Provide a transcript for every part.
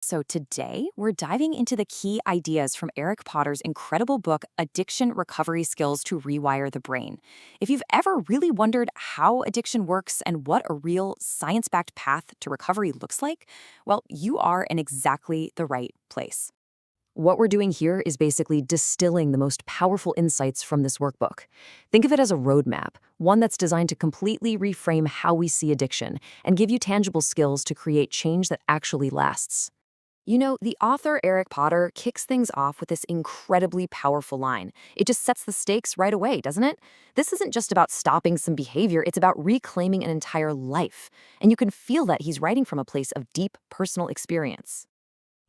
So today, we're diving into the key ideas from Eric Potter's incredible book, Addiction Recovery Skills to Rewire the Brain. If you've ever really wondered how addiction works and what a real science-backed path to recovery looks like, well, you are in exactly the right place. What we're doing here is basically distilling the most powerful insights from this workbook. Think of it as a roadmap, one that's designed to completely reframe how we see addiction and give you tangible skills to create change that actually lasts. You know, the author Eric Potter kicks things off with this incredibly powerful line. It just sets the stakes right away, doesn't it? This isn't just about stopping some behavior, it's about reclaiming an entire life. And you can feel that he's writing from a place of deep personal experience.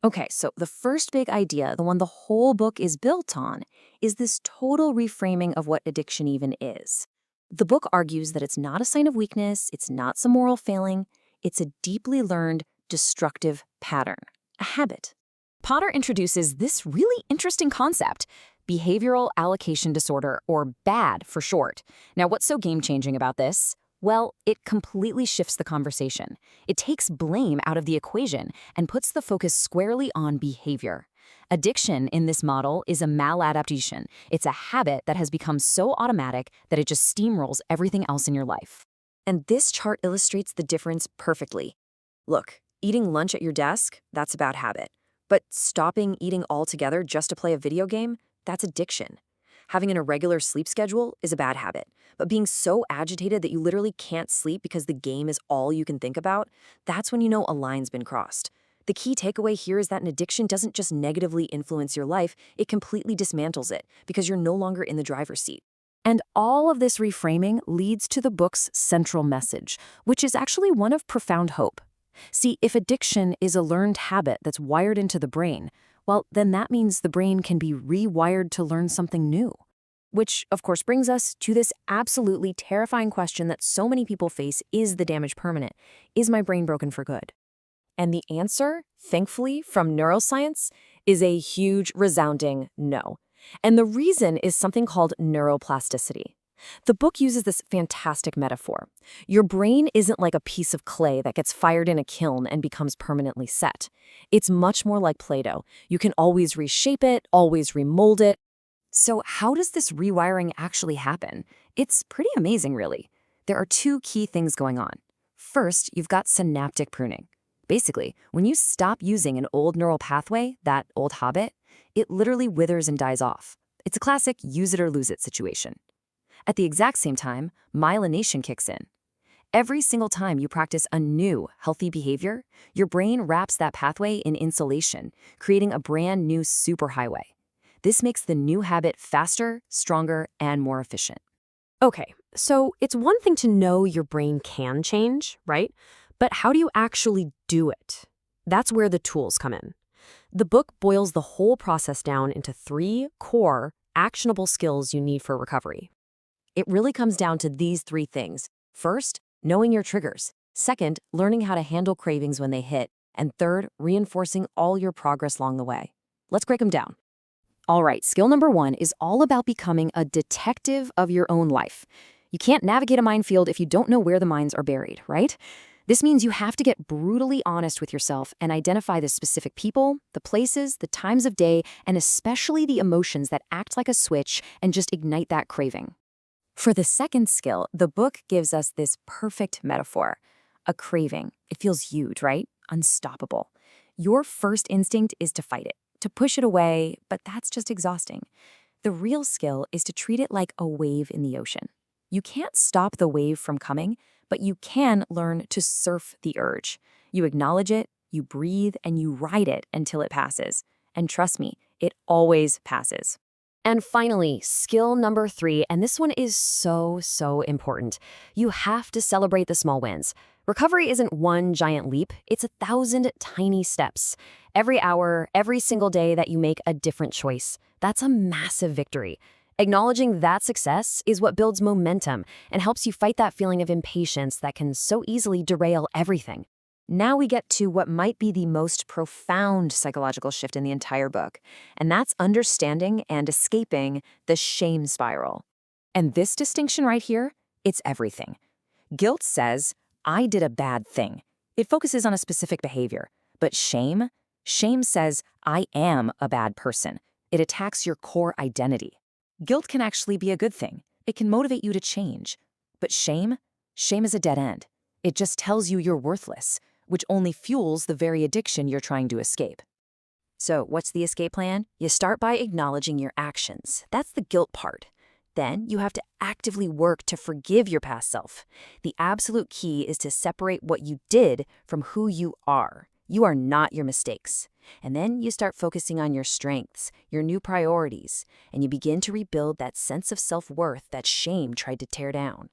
Okay, so the first big idea, the one the whole book is built on, is this total reframing of what addiction even is. The book argues that it's not a sign of weakness, it's not some moral failing, it's a deeply learned, destructive pattern, a habit. Potter introduces this really interesting concept, behavioral allocation disorder, or BAD for short. Now, what's so game-changing about this? Well, it completely shifts the conversation. It takes blame out of the equation and puts the focus squarely on behavior. Addiction in this model is a maladaptation. It's a habit that has become so automatic that it just steamrolls everything else in your life. And this chart illustrates the difference perfectly. Look, eating lunch at your desk, that's a bad habit. But stopping eating altogether just to play a video game, that's addiction. Having an irregular sleep schedule is a bad habit, but being so agitated that you literally can't sleep because the game is all you can think about, that's when you know a line's been crossed. The key takeaway here is that an addiction doesn't just negatively influence your life, it completely dismantles it because you're no longer in the driver's seat. And all of this reframing leads to the book's central message, which is actually one of profound hope. See, if addiction is a learned habit that's wired into the brain, well, then that means the brain can be rewired to learn something new. Which, of course, brings us to this absolutely terrifying question that so many people face: is the damage permanent? Is my brain broken for good? And the answer, thankfully, from neuroscience, is a huge, resounding no. And the reason is something called neuroplasticity. The book uses this fantastic metaphor. Your brain isn't like a piece of clay that gets fired in a kiln and becomes permanently set. It's much more like Play-Doh. You can always reshape it, always remold it. So how does this rewiring actually happen? It's pretty amazing, really. There are two key things going on. First, you've got synaptic pruning. Basically, when you stop using an old neural pathway, that old habit, it literally withers and dies off. It's a classic use it or lose it situation. At the exact same time, myelination kicks in. Every single time you practice a new, healthy behavior, your brain wraps that pathway in insulation, creating a brand new superhighway. This makes the new habit faster, stronger, and more efficient. Okay, so it's one thing to know your brain can change, right? But how do you actually do it? That's where the tools come in. The book boils the whole process down into 3 core, actionable skills you need for recovery. It really comes down to these 3 things. First, knowing your triggers. Second, learning how to handle cravings when they hit. And third, reinforcing all your progress along the way. Let's break them down. All right, skill number 1 is all about becoming a detective of your own life. You can't navigate a minefield if you don't know where the mines are buried, right? This means you have to get brutally honest with yourself and identify the specific people, the places, the times of day, and especially the emotions that act like a switch and just ignite that craving. For the second skill, the book gives us this perfect metaphor. A craving. It feels huge, right? Unstoppable. Your first instinct is to fight it, to push it away, but that's just exhausting. The real skill is to treat it like a wave in the ocean. You can't stop the wave from coming, but you can learn to surf the urge. You acknowledge it, you breathe, and you ride it until it passes. And trust me, it always passes. And finally, skill number 3, and this one is so important. You have to celebrate the small wins. Recovery isn't one giant leap, it's 1,000 tiny steps. Every hour, every single day that you make a different choice, that's a massive victory. Acknowledging that success is what builds momentum and helps you fight that feeling of impatience that can so easily derail everything. Now we get to what might be the most profound psychological shift in the entire book, and that's understanding and escaping the shame spiral. And this distinction right here, it's everything. Guilt says, I did a bad thing. It focuses on a specific behavior. But shame, Shame says, I am a bad person. It attacks your core identity. Guilt can actually be a good thing. It can motivate you to change. But shame is a dead end. It just tells you you're worthless, which only fuels the very addiction you're trying to escape. So, what's the escape plan? You start by acknowledging your actions. That's the guilt part. Then you have to actively work to forgive your past self. The absolute key is to separate what you did from who you are. You are not your mistakes. And then you start focusing on your strengths, your new priorities, and you begin to rebuild that sense of self-worth that shame tried to tear down.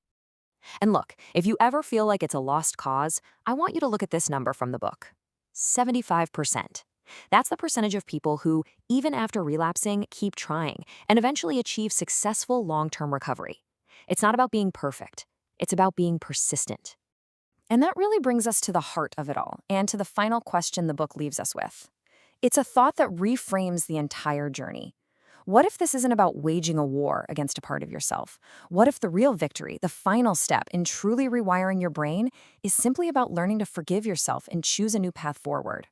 And look, if you ever feel like it's a lost cause, I want you to look at this number from the book. 75%. That's the percentage of people who, even after relapsing, keep trying and eventually achieve successful long-term recovery. It's not about being perfect. It's about being persistent. And that really brings us to the heart of it all and to the final question the book leaves us with. It's a thought that reframes the entire journey. What if this isn't about waging a war against a part of yourself? What if the real victory, the final step in truly rewiring your brain, is simply about learning to forgive yourself and choose a new path forward?